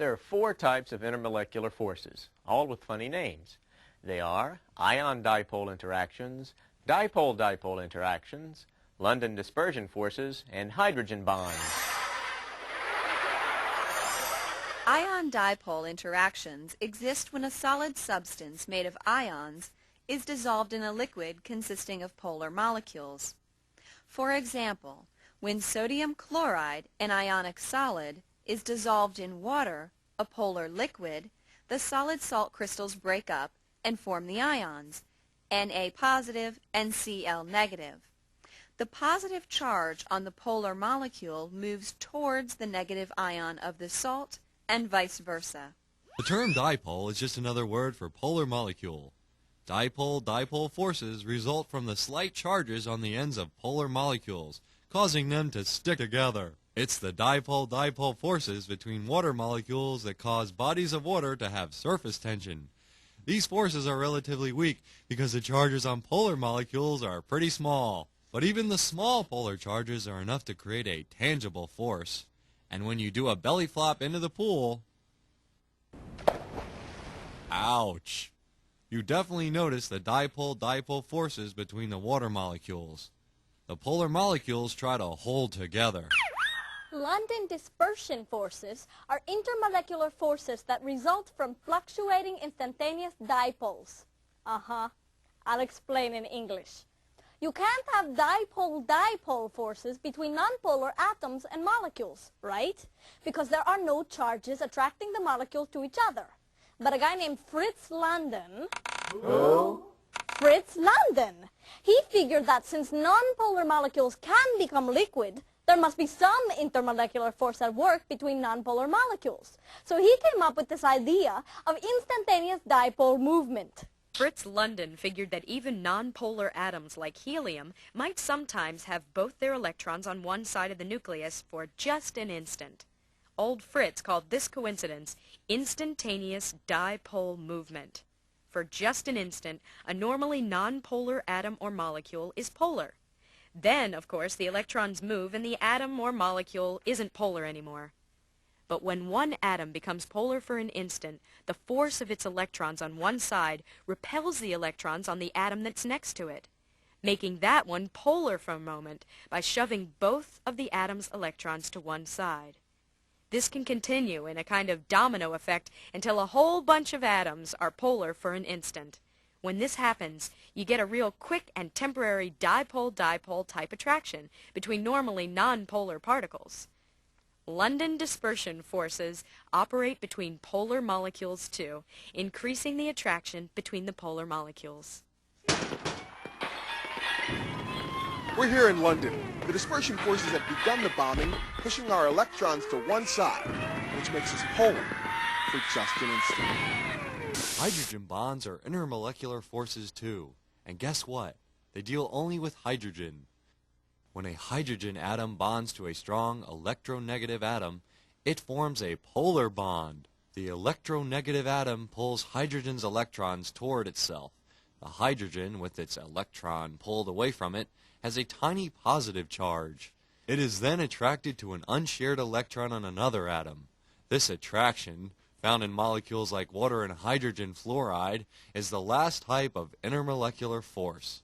There are four types of intermolecular forces, all with funny names. They are ion-dipole interactions, dipole-dipole interactions, London dispersion forces, and hydrogen bonds. Ion-dipole interactions exist when a solid substance made of ions is dissolved in a liquid consisting of polar molecules. For example, when sodium chloride, an ionic solid, is dissolved in water, a polar liquid, the solid salt crystals break up and form the ions, Na positive and Cl negative. The positive charge on the polar molecule moves towards the negative ion of the salt and vice versa. The term dipole is just another word for polar molecule. Dipole-dipole forces result from the slight charges on the ends of polar molecules, causing them to stick together. It's the dipole-dipole forces between water molecules that cause bodies of water to have surface tension. These forces are relatively weak because the charges on polar molecules are pretty small. But even the small polar charges are enough to create a tangible force. And when you do a belly flop into the pool, ouch! You definitely notice the dipole-dipole forces between the water molecules. The polar molecules try to hold together. London dispersion forces are intermolecular forces that result from fluctuating instantaneous dipoles. I'll explain in English. You can't have dipole-dipole forces between nonpolar atoms and molecules, right? Because there are no charges attracting the molecules to each other. But a guy named Fritz London... Who? Fritz London! He figured that since nonpolar molecules can become liquid, there must be some intermolecular force at work between nonpolar molecules. So he came up with this idea of instantaneous dipole movement. Fritz London figured that even nonpolar atoms like helium might sometimes have both their electrons on one side of the nucleus for just an instant. Old Fritz called this coincidence instantaneous dipole movement. For just an instant, a normally nonpolar atom or molecule is polar. Then, of course, the electrons move and the atom or molecule isn't polar anymore. But when one atom becomes polar for an instant, the force of its electrons on one side repels the electrons on the atom that's next to it, making that one polar for a moment by shoving both of the atom's electrons to one side. This can continue in a kind of domino effect until a whole bunch of atoms are polar for an instant. When this happens, you get a real quick and temporary dipole-dipole type attraction between normally nonpolar particles. London dispersion forces operate between polar molecules too, increasing the attraction between the polar molecules. We're here in London. The dispersion forces have begun the bombing, pushing our electrons to one side, which makes us polar for just an instant. Hydrogen bonds are intermolecular forces too. And guess what? They deal only with hydrogen. When a hydrogen atom bonds to a strong electronegative atom, it forms a polar bond. The electronegative atom pulls hydrogen's electrons toward itself. The hydrogen, with its electron pulled away from it, has a tiny positive charge. It is then attracted to an unshared electron on another atom. This attraction, found in molecules like water and hydrogen fluoride, is the last type of intermolecular force.